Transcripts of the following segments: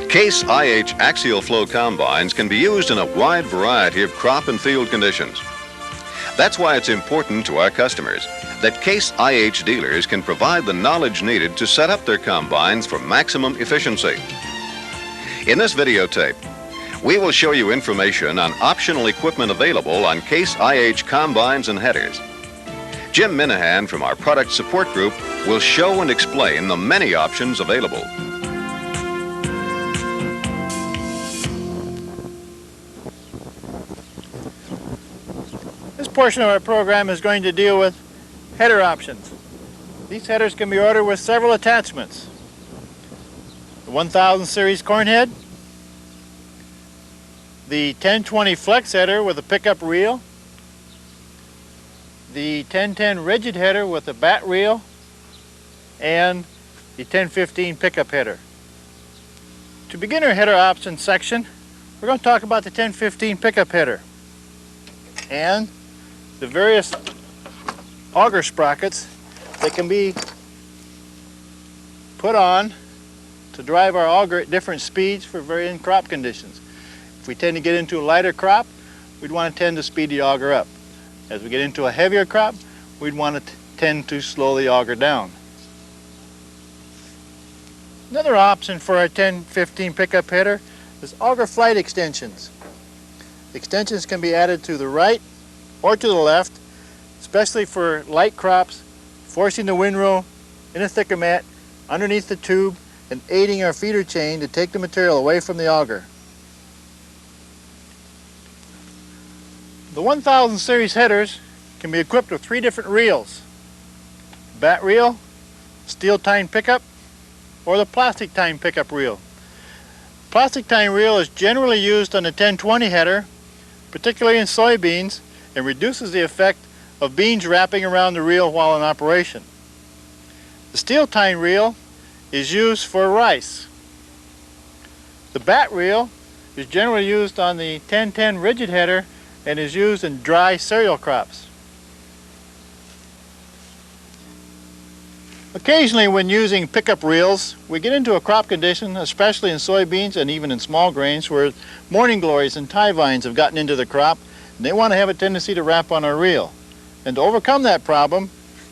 Case IH axial flow combines can be used in a wide variety of crop and field conditions. That's why it's important to our customers that Case IH dealers can provide the knowledge needed to set up their combines for maximum efficiency. In this videotape, we will show you information on optional equipment available on Case IH combines and headers. Jim Minahan from our product support group will show and explain the many options available. This portion of our program is going to deal with header options. These headers can be ordered with several attachments. The 1000 series corn head, the 1020 flex header with a pickup reel, the 1010 rigid header with a bat reel, and the 1015 pickup header. To begin our header options section, we're going to talk about the 1015 pickup header and the various auger sprockets that can be put on to drive our auger at different speeds for varying crop conditions. If we tend to get into a lighter crop, we'd want to tend to speed the auger up. As we get into a heavier crop, we'd want to tend to slow the auger down. Another option for our 1015 pickup header is auger flight extensions. Extensions can be added to the right or to the left, especially for light crops, forcing the windrow in a thicker mat underneath the tube and aiding our feeder chain to take the material away from the auger. The 1000 series headers can be equipped with 3 different reels: bat reel, steel tine pickup, or the plastic tine pickup reel. Plastic tine reel is generally used on the 1020 header, particularly in soybeans, and reduces the effect of beans wrapping around the reel while in operation. The steel tine reel is used for rice. The bat reel is generally used on the 1010 rigid header and is used in dry cereal crops. Occasionally when using pickup reels, we get into a crop condition, especially in soybeans and even in small grains, where morning glories and tie vines have gotten into the crop and they want to have a tendency to wrap on our reel. And to overcome that problem,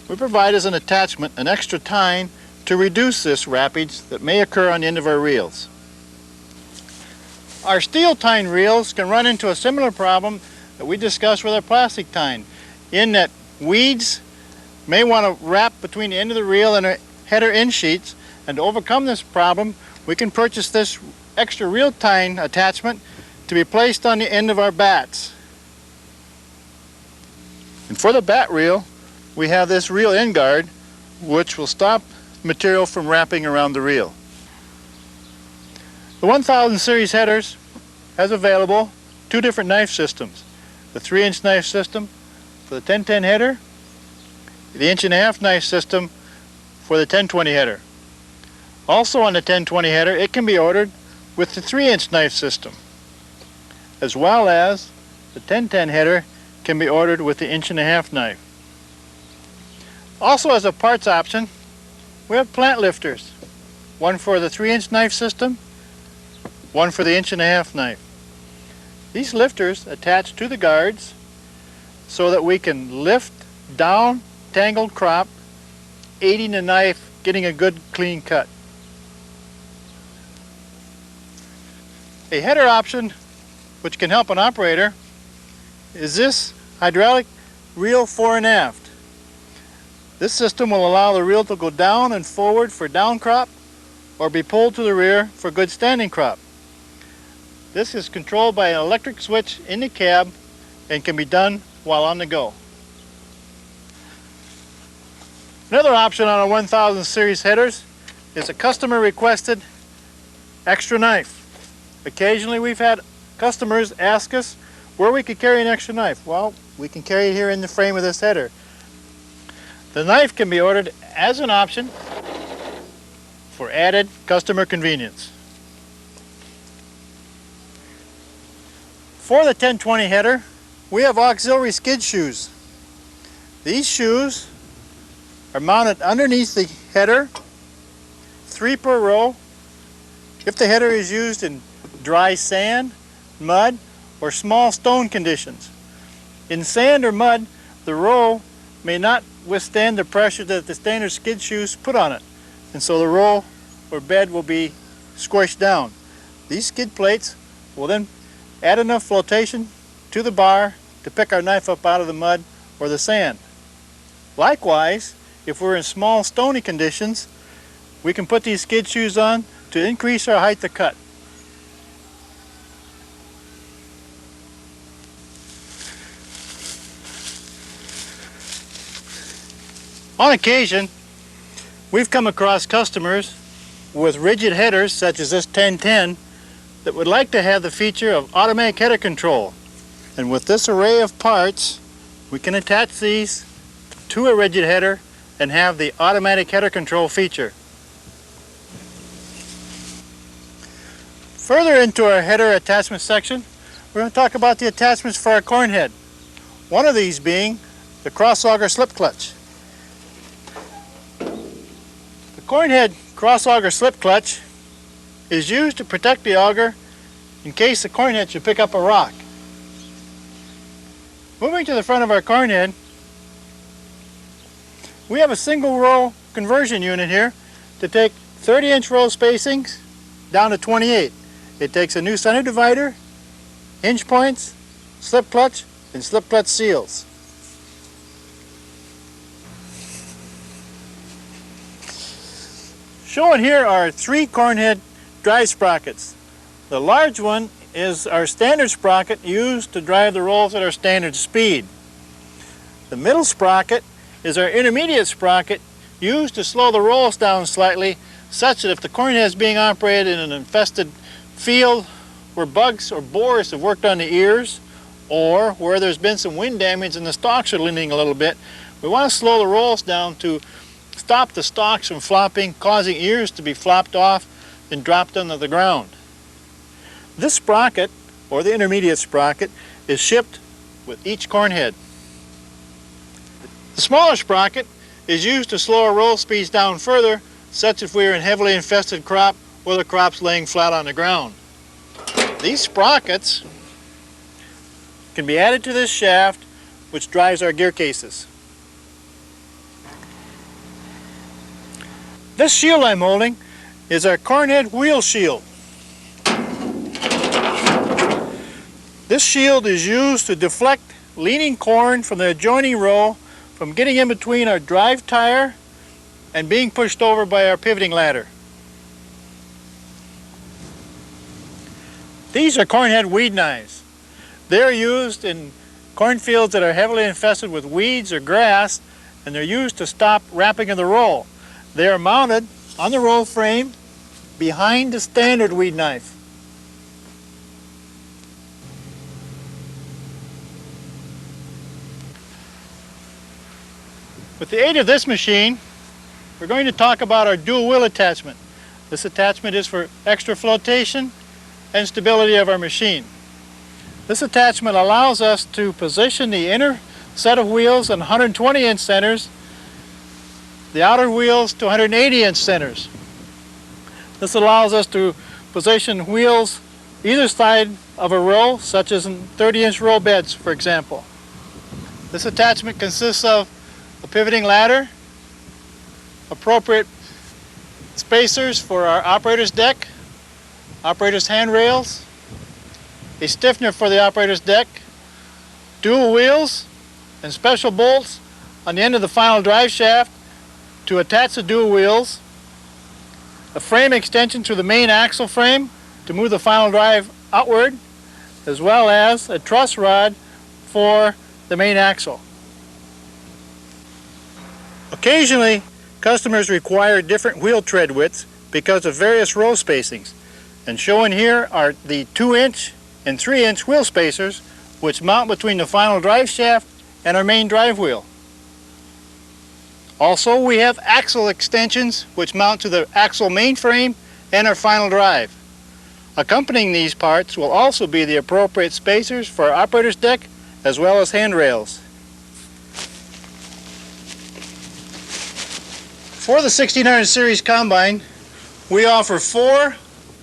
we provide as an attachment an extra tine to reduce this wrappage that may occur on the end of our reels. Our steel tine reels can run into a similar problem that we discussed with our plastic tine, in that weeds may want to wrap between the end of the reel and our header end sheets, and to overcome this problem, we can purchase this extra reel tine attachment to be placed on the end of our bats. And for the bat reel, we have this reel end guard, which will stop material from wrapping around the reel. The 1000 series headers has available 2 different knife systems: the 3-inch knife system for the 1010 header, the 1.5-inch knife system for the 1020 header. Also on the 1020 header, it can be ordered with the 3-inch knife system, as well as the 1010 header can be ordered with the 1.5-inch knife. Also, as a parts option, we have plant lifters, one for the 3-inch knife system, one for the 1.5-inch knife. These lifters attach to the guards so that we can lift down tangled crop, aiding the knife getting a good clean cut. A header option which can help an operator is this hydraulic reel fore and aft. This system will allow the reel to go down and forward for down crop or be pulled to the rear for good standing crop. This is controlled by an electric switch in the cab and can be done while on the go. Another option on our 1000 series headers is a customer requested extra knife. Occasionally we've had customers ask us where we could carry an extra knife. Well, we can carry it here in the frame of this header. The knife can be ordered as an option for added customer convenience. For the 1020 header, we have auxiliary skid shoes. These shoes are mounted underneath the header, 3 per row, if the header is used in dry sand, mud, or small stone conditions. In sand or mud, the roll may not withstand the pressure that the standard skid shoes put on it, and so the roll or bed will be squished down. These skid plates will then add enough flotation to the bar to pick our knife up out of the mud or the sand. Likewise, if we're in small stony conditions, we can put these skid shoes on to increase our height of cut. On occasion, we've come across customers with rigid headers such as this 1010 that would like to have the feature of automatic header control. And with this array of parts, we can attach these to a rigid header and have the automatic header control feature. Further into our header attachment section, we're going to talk about the attachments for our corn head. One of these being the Cross-Auger Slip Clutch. The corn head Cross-Auger Slip Clutch is used to protect the auger in case the corn head should pick up a rock. Moving to the front of our corn head, we have a single row conversion unit here to take 30-inch roll spacings down to 28. It takes a new center divider, hinge points, slip clutch, and slip clutch seals. Shown here are 3 corn head drive sprockets. The large one is our standard sprocket used to drive the rolls at our standard speed. The middle sprocket is our intermediate sprocket used to slow the rolls down slightly, such that if the corn head is being operated in an infested field where bugs or borers have worked on the ears, or where there's been some wind damage and the stalks are leaning a little bit, we want to slow the rolls down to stop the stalks from flopping, causing ears to be flopped off and dropped onto the ground. This sprocket, or the intermediate sprocket, is shipped with each corn head. The smaller sprocket is used to slow our roll speeds down further, such if we are in heavily infested crop or the crop's laying flat on the ground. These sprockets can be added to this shaft, which drives our gear cases. This shield I'm holding is our corn head wheel shield. This shield is used to deflect leaning corn from the adjoining row from getting in between our drive tire and being pushed over by our pivoting ladder. These are corn head weed knives. They're used in cornfields that are heavily infested with weeds or grass, and they're used to stop wrapping of the roll. They are mounted on the roll frame behind the standard weed knife. With the aid of this machine, we're going to talk about our dual wheel attachment. This attachment is for extra flotation and stability of our machine. This attachment allows us to position the inner set of wheels on 120-inch centers, the outer wheels to 180-inch centers. This allows us to position wheels either side of a row, such as in 30-inch roll beds, for example. This attachment consists of a pivoting ladder, appropriate spacers for our operator's deck, operator's handrails, a stiffener for the operator's deck, dual wheels, and special bolts on the end of the final drive shaft to attach the dual wheels, a frame extension to the main axle frame to move the final drive outward, as well as a truss rod for the main axle. Occasionally, customers require different wheel tread widths because of various row spacings, and shown here are the 2-inch and 3-inch wheel spacers which mount between the final drive shaft and our main drive wheel. Also, we have axle extensions which mount to the axle mainframe and our final drive. Accompanying these parts will also be the appropriate spacers for our operator's deck as well as handrails. For the 1600 series combine, we offer Fore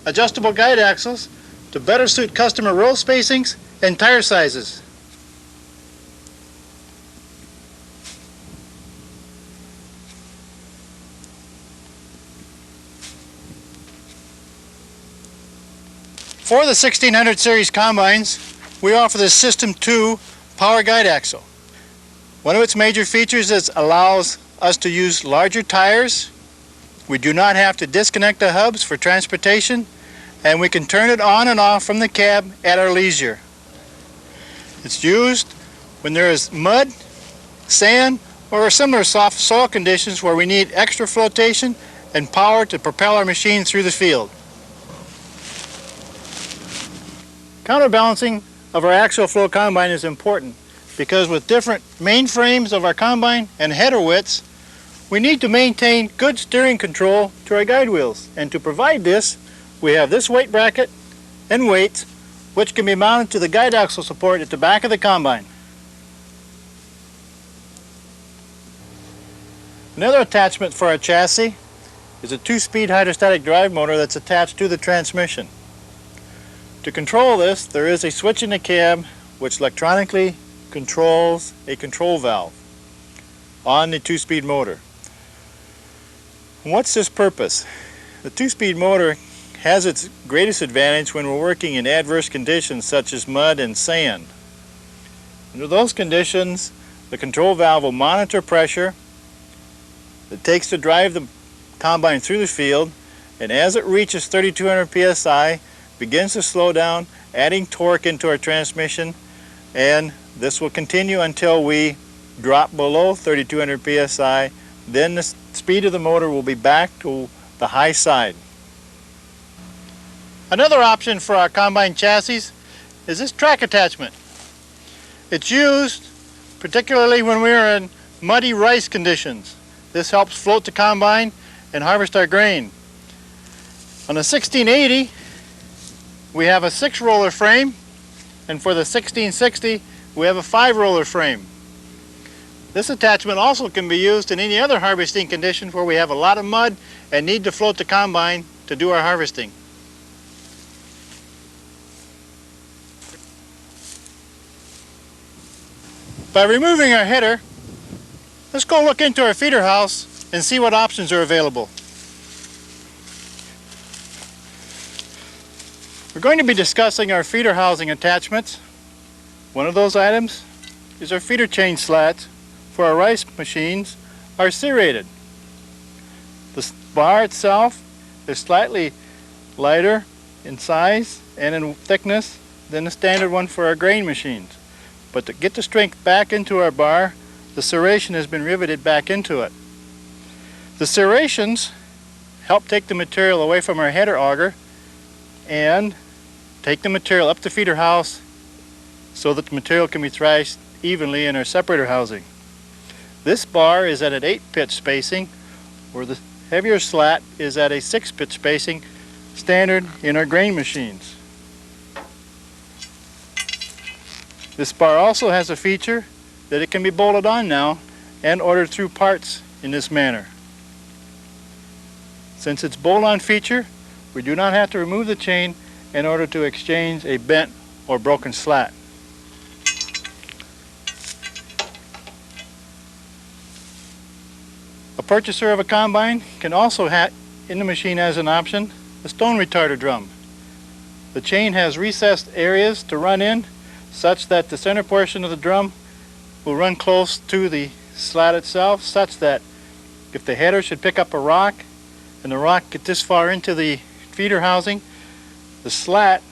adjustable guide axles to better suit customer row spacings and tire sizes. For the 1600 series combines, we offer the System 2 power guide axle. One of its major features is it allows us to use larger tires. We do not have to disconnect the hubs for transportation, and we can turn it on and off from the cab at our leisure. It's used when there is mud, sand, or similar soft soil conditions where we need extra flotation and power to propel our machine through the field. Counterbalancing of our axial flow combine is important because with different main frames of our combine and header widths, we need to maintain good steering control to our guide wheels. And to provide this, we have this weight bracket and weights, which can be mounted to the guide axle support at the back of the combine. Another attachment for our chassis is a 2-speed hydrostatic drive motor that's attached to the transmission. To control this, there is a switch in the cab which electronically controls a control valve on the 2-speed motor. What's this purpose? The 2-speed motor has its greatest advantage when we're working in adverse conditions such as mud and sand. Under those conditions, the control valve will monitor pressure it takes to drive the combine through the field, and as it reaches 3200 psi, begins to slow down, adding torque into our transmission, and this will continue until we drop below 3200 psi. Then the speed of the motor will be back to the high side. Another option for our combine chassis is this track attachment. It's used particularly when we are in muddy rice conditions. This helps float the combine and harvest our grain. On the 1680, we have a 6-roller frame, and for the 1660, we have a 5-roller frame. This attachment also can be used in any other harvesting condition where we have a lot of mud and need to float the combine to do our harvesting. By removing our header, let's go look into our feeder house and see what options are available. We're going to be discussing our feeder housing attachments. One of those items is our feeder chain slats for our rice machines are serrated. The bar itself is slightly lighter in size and in thickness than the standard one for our grain machines. But to get the strength back into our bar, the serration has been riveted back into it. The serrations help take the material away from our header auger and take the material up the feeder house so that the material can be thrashed evenly in our separator housing. This bar is at an 8-pitch spacing, where the heavier slat is at a 6-pitch spacing, standard in our grain machines. This bar also has a feature that it can be bolted on now and ordered through parts in this manner. Since it's bolt-on feature, we do not have to remove the chain in order to exchange a bent or broken slat. A purchaser of a combine can also have in the machine as an option a stone retarder drum. The chain has recessed areas to run in such that the center portion of the drum will run close to the slat itself, such that if the header should pick up a rock and the rock get this far into the feeder housing, the slat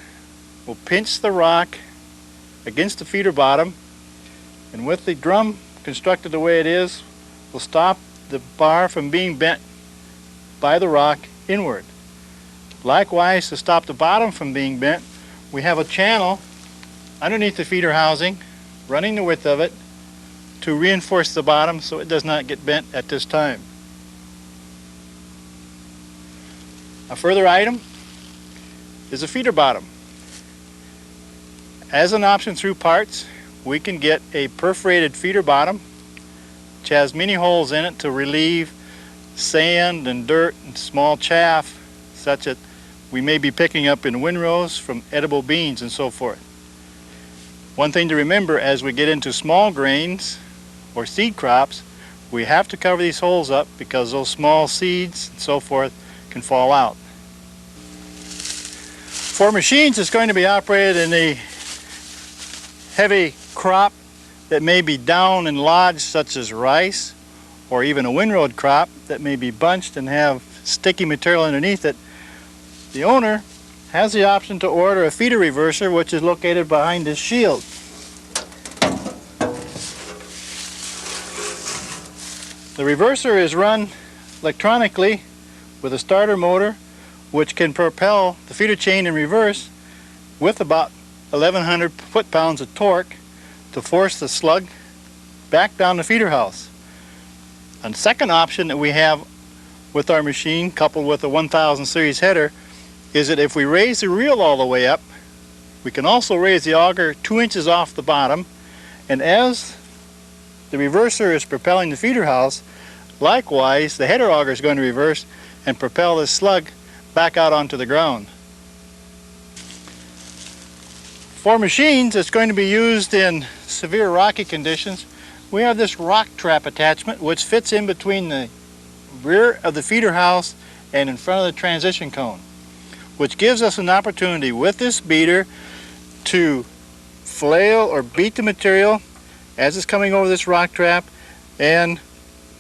will pinch the rock against the feeder bottom, and with the drum constructed the way it is, will stop the bar from being bent by the rock inward. Likewise, to stop the bottom from being bent, we have a channel underneath the feeder housing running the width of it to reinforce the bottom so it does not get bent at this time. A further item is a feeder bottom. As an option through parts, we can get a perforated feeder bottom which has many holes in it to relieve sand and dirt and small chaff, such that we may be picking up in windrows from edible beans and so forth. One thing to remember as we get into small grains or seed crops, we have to cover these holes up because those small seeds and so forth can fall out. For machines that's going to be operated in a heavy crop that may be down and lodged, such as rice, or even a windrowed crop that may be bunched and have sticky material underneath it, the owner has the option to order a feeder reverser, which is located behind this shield. The reverser is run electronically with a starter motor which can propel the feeder chain in reverse with about 1,100 foot-pounds of torque to force the slug back down the feeder house. A second option that we have with our machine, coupled with a 1000 series header, is that if we raise the reel all the way up, we can also raise the auger 2 inches off the bottom, and as the reverser is propelling the feeder house, likewise the header auger is going to reverse and propel this slug back out onto the ground. For machines that's going to be used in severe rocky conditions, we have this rock trap attachment which fits in between the rear of the feeder house and in front of the transition cone, which gives us an opportunity with this beater to flail or beat the material as it's coming over this rock trap and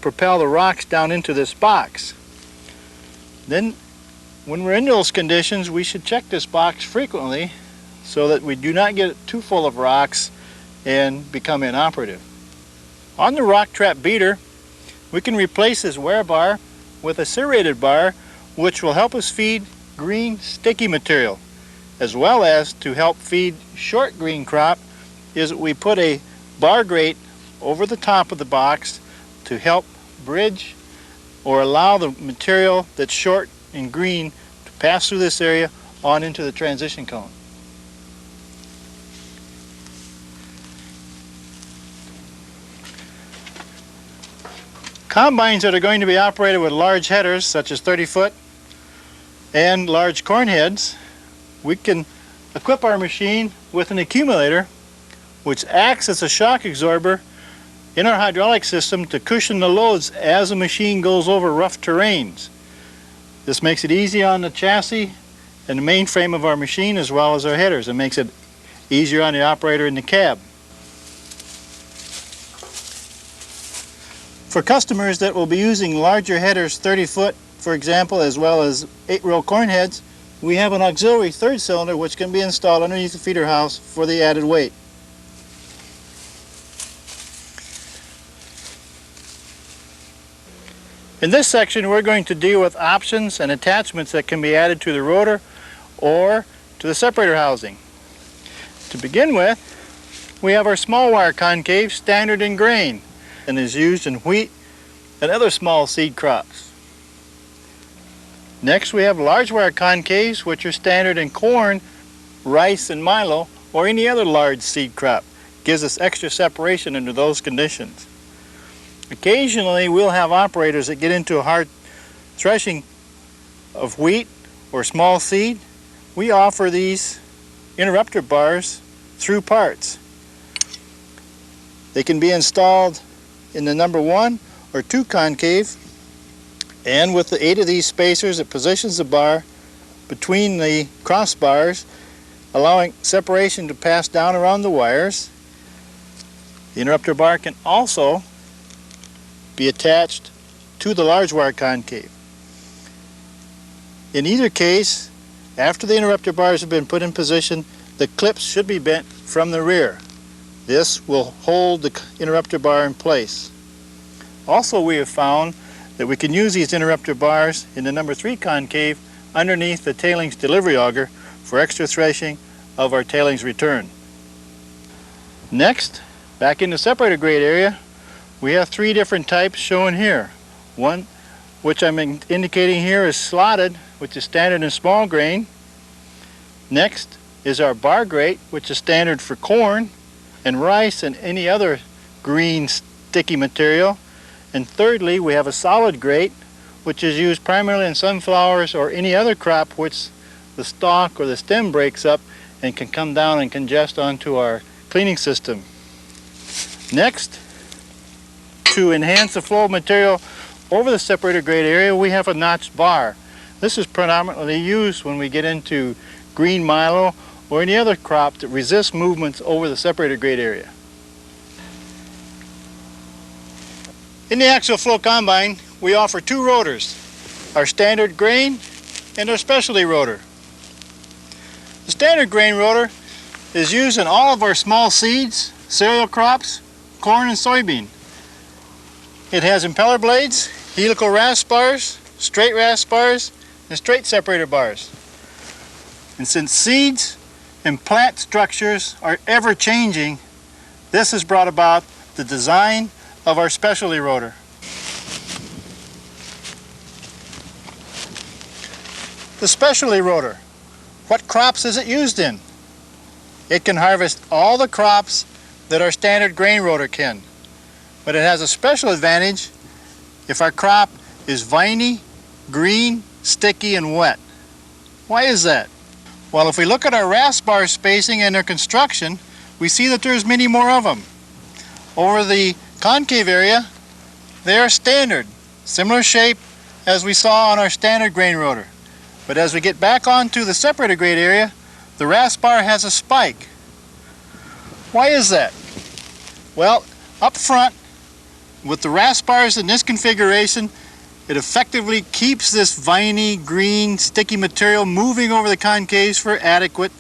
propel the rocks down into this box. Then when we're in those conditions, we should check this box frequently so that we do not get it too full of rocks and become inoperative. On the rock trap beater, we can replace this wear bar with a serrated bar, which will help us feed green sticky material, as well as to help feed short green crop is that we put a bar grate over the top of the box to help bridge or allow the material that's short and green to pass through this area on into the transition cone. Combines that are going to be operated with large headers, such as 30-foot and large corn heads, we can equip our machine with an accumulator which acts as a shock absorber in our hydraulic system to cushion the loads as the machine goes over rough terrains. This makes it easy on the chassis and the main frame of our machine, as well as our headers. It makes it easier on the operator in the cab. For customers that will be using larger headers, 30-foot for example, as well as 8-row corn heads, we have an auxiliary third cylinder which can be installed underneath the feeder house for the added weight. In this section, we're going to deal with options and attachments that can be added to the rotor or to the separator housing. To begin with, we have our small wire concave, standard in grain, and is used in wheat and other small seed crops. Next, we have large wire concaves, which are standard in corn, rice, and milo, or any other large seed crop. Gives us extra separation under those conditions. Occasionally, we'll have operators that get into a hard threshing of wheat or small seed. We offer these interrupter bars through parts. They can be installed in the number 1 or 2 concave, and with the aid of these spacers, it positions the bar between the crossbars, allowing separation to pass down around the wires. The interrupter bar can also be attached to the large wire concave. In either case, after the interrupter bars have been put in position, the clips should be bent from the rear. This will hold the interrupter bar in place. Also, we have found that we can use these interrupter bars in the number 3 concave underneath the tailings delivery auger for extra threshing of our tailings return. Next, back in the separator grade area, we have 3 different types shown here. One, which I'm indicating here, is slotted, which is standard in small grain. Next is our bar grate, which is standard for corn and rice and any other green sticky material. And thirdly, we have a solid grate, which is used primarily in sunflowers or any other crop which the stalk or the stem breaks up and can come down and congest onto our cleaning system. Next, to enhance the flow of material over the separator grade area, we have a notched bar. This is predominantly used when we get into green milo or any other crop that resists movements over the separator grade area. In the axial flow combine, we offer two rotors, our standard grain and our specialty rotor. The standard grain rotor is used in all of our small seeds, cereal crops, corn and soybean. It has impeller blades, helical rasp bars, straight rasp bars, and straight separator bars. And since seeds and plant structures are ever changing, this has brought about the design of our specialty rotor. The specialty rotor, what crops is it used in? It can harvest all the crops that our standard grain rotor can, but it has a special advantage if our crop is viney, green, sticky, and wet. Why is that? Well, if we look at our rasp bar spacing and their construction, we see that there's many more of them. Over the concave area, they are standard, similar shape as we saw on our standard grain rotor. But as we get back onto the separator grade area, the rasp bar has a spike. Why is that? Well, up front, with the rasp bars in this configuration, it effectively keeps this viney, green, sticky material moving over the concaves for adequate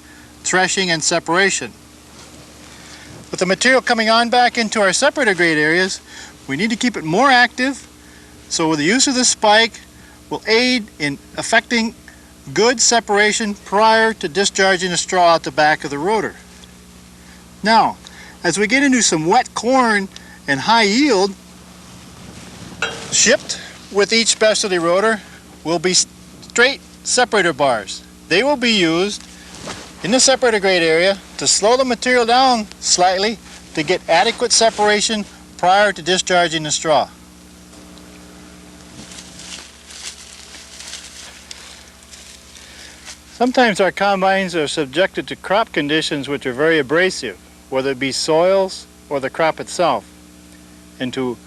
threshing and separation. With the material coming on back into our separator grade areas, we need to keep it more active, so with the use of the spike will aid in effecting good separation prior to discharging the straw out the back of the rotor. Now, as we get into some wet corn and high yield, shipped with each specialty rotor will be straight separator bars. They will be used in the separator grade area to slow the material down slightly to get adequate separation prior to discharging the straw. Sometimes our combines are subjected to crop conditions which are very abrasive, whether it be soils or the crop itself. And to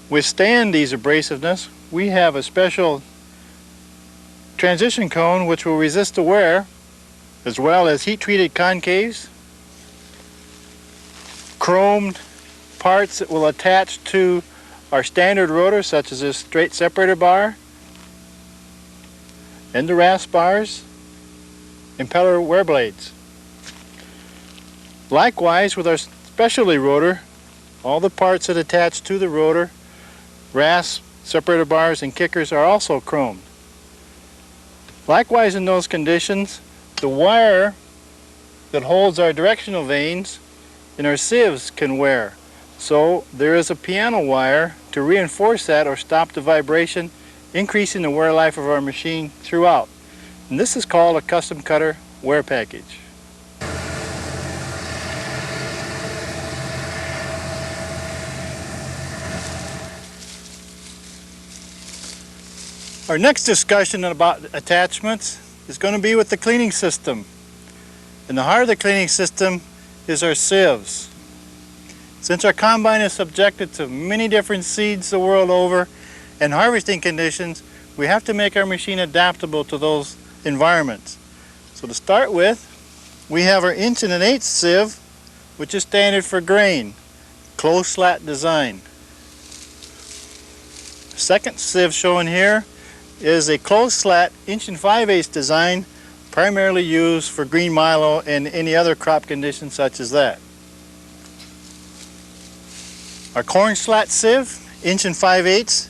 withstand these abrasiveness, we have a special transition cone which will resist the wear, as well as heat-treated concaves, chromed parts that will attach to our standard rotor, such as this straight separator bar, and the rasp bars, impeller wear blades. Likewise, with our specialty rotor, all the parts that attach to the rotor, rasp, separator bars, and kickers are also chromed. Likewise, in those conditions, the wire that holds our directional vanes in our sieves can wear. So there is a piano wire to reinforce that or stop the vibration, increasing the wear life of our machine throughout. And this is called a custom cutter wear package. Our next discussion about attachments is going to be with the cleaning system. And the heart of the cleaning system is our sieves. Since our combine is subjected to many different seeds the world over and harvesting conditions, we have to make our machine adaptable to those environments. So to start with, we have our 1 1/8" sieve, which is standard for grain, closed slat design. The second sieve shown here is a closed slat 1 5/8" design, primarily used for green milo and any other crop conditions such as that. Our corn slat sieve, 1 5/8",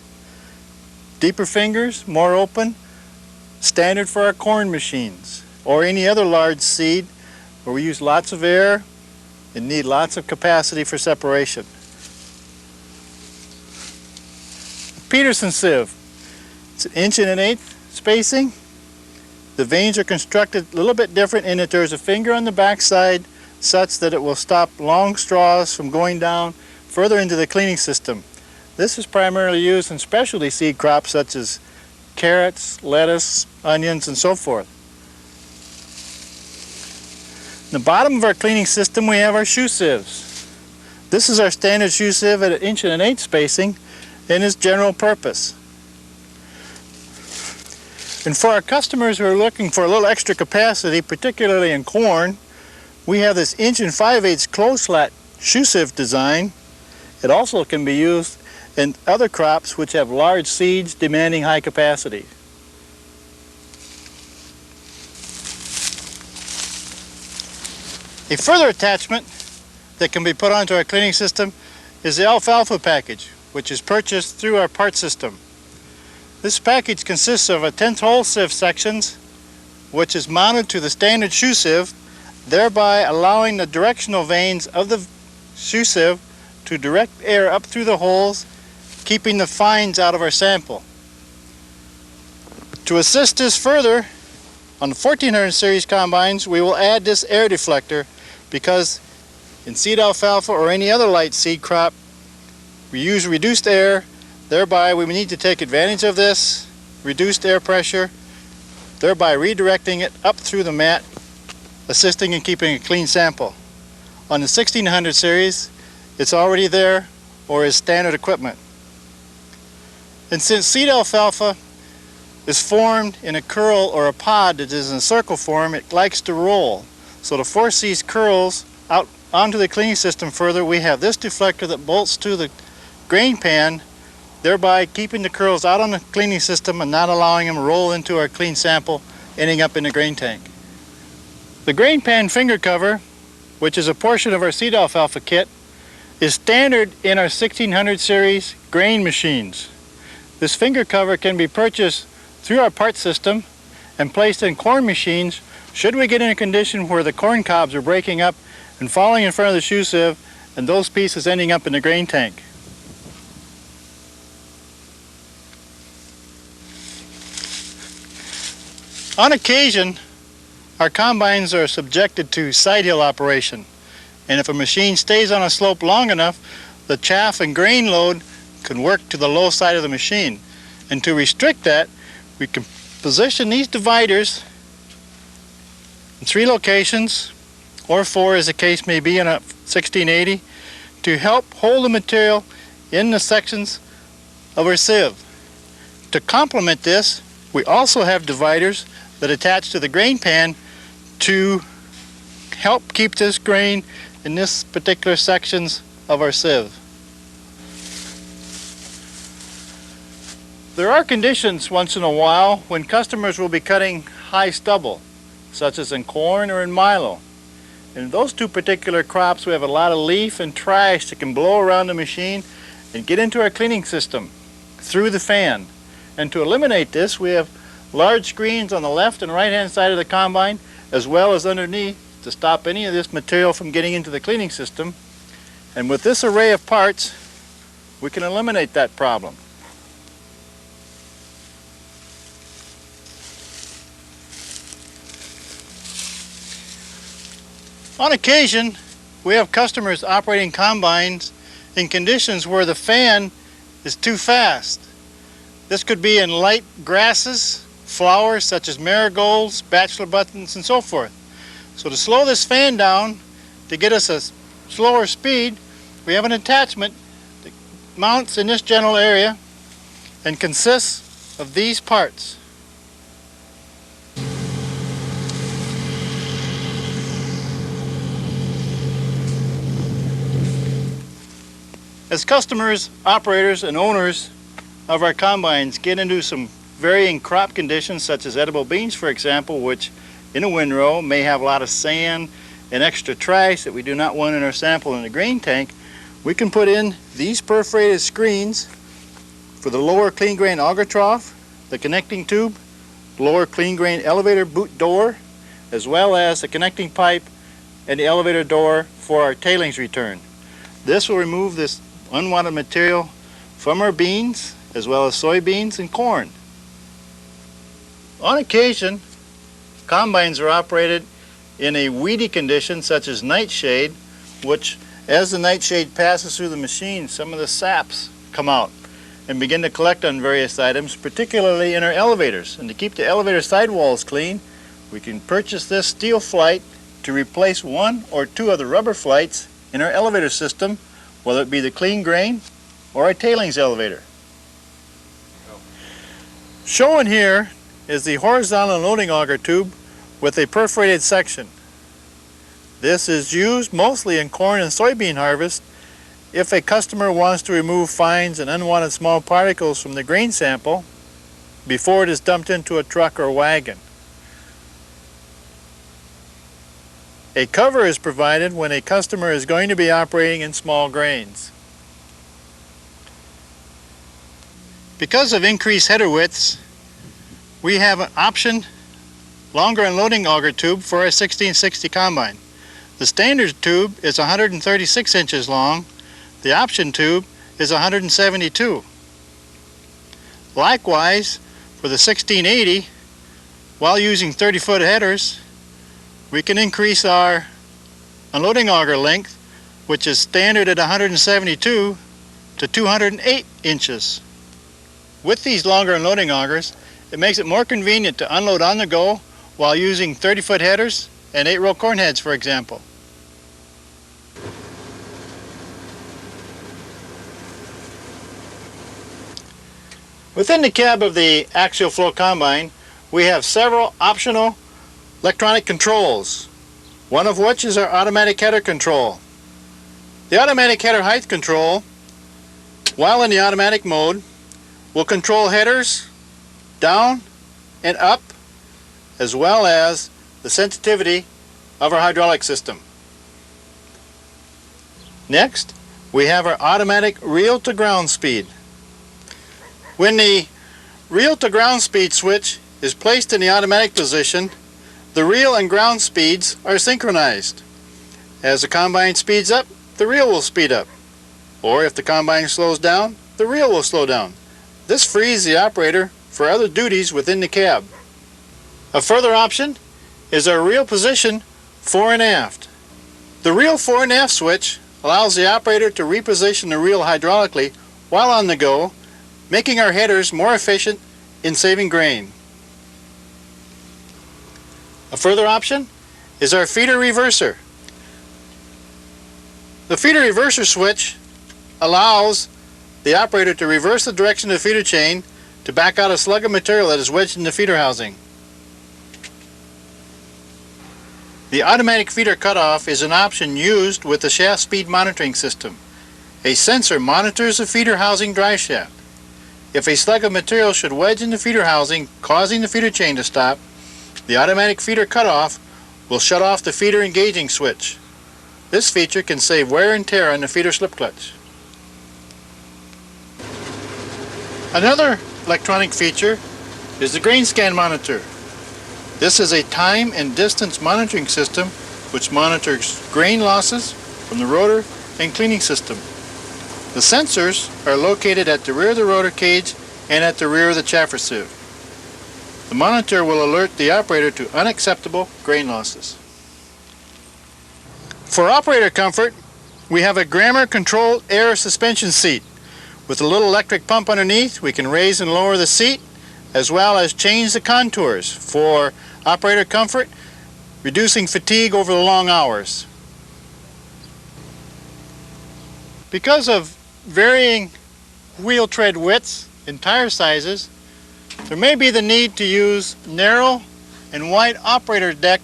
deeper fingers, more open, standard for our corn machines or any other large seed where we use lots of air and need lots of capacity for separation. Peterson sieve, it's an 1 1/8" spacing. The vanes are constructed a little bit different in that there's a finger on the back side such that it will stop long straws from going down further into the cleaning system. This is primarily used in specialty seed crops such as carrots, lettuce, onions, and so forth. In the bottom of our cleaning system we have our shoe sieves. This is our standard shoe sieve at 1 1/8 inch spacing and is general purpose. And for our customers who are looking for a little extra capacity, particularly in corn, we have this 1 5/8 inch close slat shoe sieve design. It also can be used in other crops which have large seeds demanding high capacity. A further attachment that can be put onto our cleaning system is the alfalfa package, which is purchased through our part system. This package consists of a 10th hole sieve sections, which is mounted to the standard shoe sieve, thereby allowing the directional vanes of the shoe sieve to direct air up through the holes, keeping the fines out of our sample. To assist this further, on the 1400 series combines, we will add this air deflector because in seed alfalfa or any other light seed crop, we use reduced air. Thereby, we need to take advantage of this reduced air pressure, thereby redirecting it up through the mat, assisting in keeping a clean sample. On the 1600 series, it's already there or is standard equipment. And since seed alfalfa is formed in a curl or a pod that is in a circle form, it likes to roll. So to force these curls out onto the cleaning system further, we have this deflector that bolts to the grain pan, thereby keeping the curls out on the cleaning system and not allowing them to roll into our clean sample, ending up in the grain tank. The grain pan finger cover, which is a portion of our seed alfalfa kit, is standard in our 1600 series grain machines. This finger cover can be purchased through our part system and placed in corn machines should we get in a condition where the corn cobs are breaking up and falling in front of the shoe sieve and those pieces ending up in the grain tank. On occasion, our combines are subjected to side hill operation, and if a machine stays on a slope long enough, the chaff and grain load can work to the low side of the machine. And to restrict that, we can position these dividers in 3 locations, or 4 as the case may be in a 1680, to help hold the material in the sections of our sieve. To complement this, we also have dividers that attach to the grain pan to help keep this grain in this particular sections of our sieve. There are conditions once in a while when customers will be cutting high stubble, such as in corn or in milo. In those 2 particular crops, we have a lot of leaf and trash that can blow around the machine and get into our cleaning system through the fan. And to eliminate this, we have large screens on the left and right hand side of the combine, as well as underneath, to stop any of this material from getting into the cleaning system. And with this array of parts, we can eliminate that problem. On occasion, we have customers operating combines in conditions where the fan is too fast. This could be in light grasses, flowers such as marigolds, bachelor buttons, and so forth. So to slow this fan down, to get us a slower speed, we have an attachment that mounts in this general area and consists of these parts. As customers, operators, and owners of our combines get into some varying crop conditions, such as edible beans, for example, which in a windrow may have a lot of sand and extra trash that we do not want in our sample in the grain tank, we can put in these perforated screens for the lower clean grain auger trough, the connecting tube, lower clean grain elevator boot door, as well as the connecting pipe and the elevator door for our tailings return. This will remove this unwanted material from our beans, as well as soybeans and corn. On occasion, combines are operated in a weedy condition such as nightshade, which as the nightshade passes through the machine, some of the saps come out and begin to collect on various items, particularly in our elevators. And to keep the elevator sidewalls clean, we can purchase this steel flight to replace one or two of the rubber flights in our elevator system, whether it be the clean grain or a tailings elevator. Shown here is the horizontal loading auger tube with a perforated section. This is used mostly in corn and soybean harvest if a customer wants to remove fines and unwanted small particles from the grain sample before it is dumped into a truck or wagon. A cover is provided when a customer is going to be operating in small grains. Because of increased header widths, we have an option longer unloading auger tube for a 1660 combine. The standard tube is 136 inches long. The option tube is 172. Likewise, for the 1680, while using 30-foot headers, we can increase our unloading auger length, which is standard at 172, to 208 inches. With these longer unloading augers, it makes it more convenient to unload on the go while using 30-foot headers and 8-row corn heads, for example. Within the cab of the axial flow combine, we have several optional electronic controls, one of which is our automatic header control. The automatic header height control, while in the automatic mode, will control headers down and up, as well as the sensitivity of our hydraulic system. Next, we have our automatic reel to ground speed. When the reel to ground speed switch is placed in the automatic position, the reel and ground speeds are synchronized. As the combine speeds up, the reel will speed up. Or if the combine slows down, the reel will slow down. This frees the operator for other duties within the cab. A further option is our reel position fore and aft. The reel fore and aft switch allows the operator to reposition the reel hydraulically while on the go, making our headers more efficient in saving grain. A further option is our feeder reverser. The feeder reverser switch allows the operator to reverse the direction of the feeder chain to back out a slug of material that is wedged in the feeder housing. The automatic feeder cutoff is an option used with the shaft speed monitoring system. A sensor monitors the feeder housing drive shaft. If a slug of material should wedge in the feeder housing, causing the feeder chain to stop, the automatic feeder cutoff will shut off the feeder engaging switch. This feature can save wear and tear on the feeder slip clutch. Another electronic feature is the grain scan monitor. This is a time and distance monitoring system which monitors grain losses from the rotor and cleaning system. The sensors are located at the rear of the rotor cage and at the rear of the chaffer sieve. The monitor will alert the operator to unacceptable grain losses. For operator comfort, we have a Grammer controlled air suspension seat. With a little electric pump underneath, we can raise and lower the seat, as well as change the contours for operator comfort, reducing fatigue over the long hours. Because of varying wheel tread widths and tire sizes, there may be the need to use narrow and wide operator deck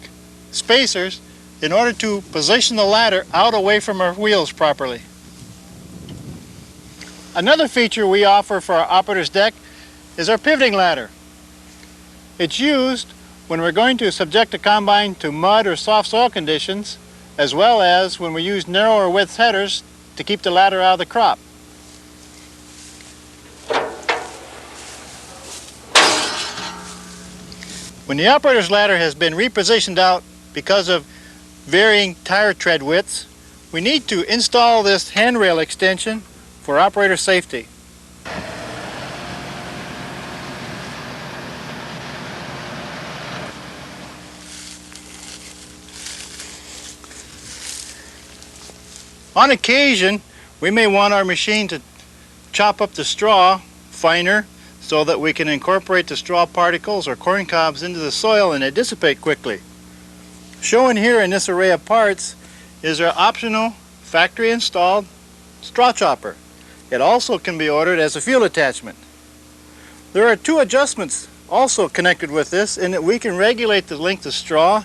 spacers in order to position the ladder out away from our wheels properly. Another feature we offer for our operator's deck is our pivoting ladder. It's used when we're going to subject a combine to mud or soft soil conditions, as well as when we use narrower width headers to keep the ladder out of the crop. When the operator's ladder has been repositioned out because of varying tire tread widths, we need to install this handrail extension for operator safety. On occasion, we may want our machine to chop up the straw finer so that we can incorporate the straw particles or corn cobs into the soil and they dissipate quickly. Shown here in this array of parts is our optional factory installed straw chopper. It also can be ordered as a field attachment. There are two adjustments also connected with this in that we can regulate the length of straw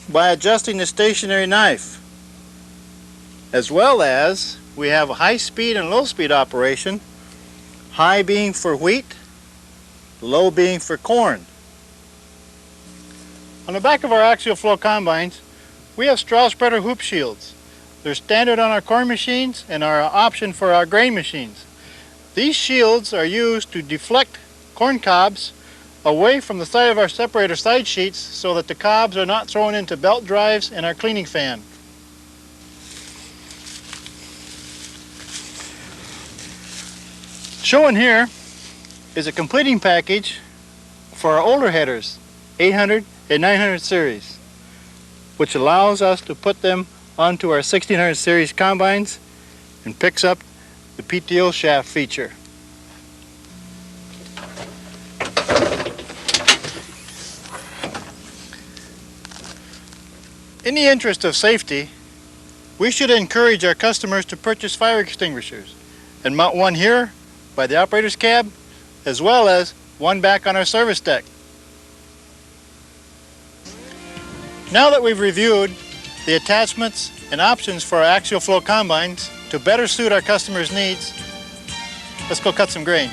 by adjusting the stationary knife, as well as we have a high speed and low speed operation, high being for wheat, low being for corn. On the back of our axial flow combines we have straw spreader hoop shields. They're standard on our corn machines and are an option for our grain machines. These shields are used to deflect corn cobs away from the side of our separator side sheets so that the cobs are not thrown into belt drives and our cleaning fan. Shown here is a completing package for our older headers, 800 and 900 series, which allows us to put them onto our 1600 series combines and picks up the PTO shaft feature. In the interest of safety, we should encourage our customers to purchase fire extinguishers and mount one here by the operator's cab, as well as one back on our service deck. Now that we've reviewed the attachments and options for our axial flow combines to better suit our customers' needs, let's go cut some grain.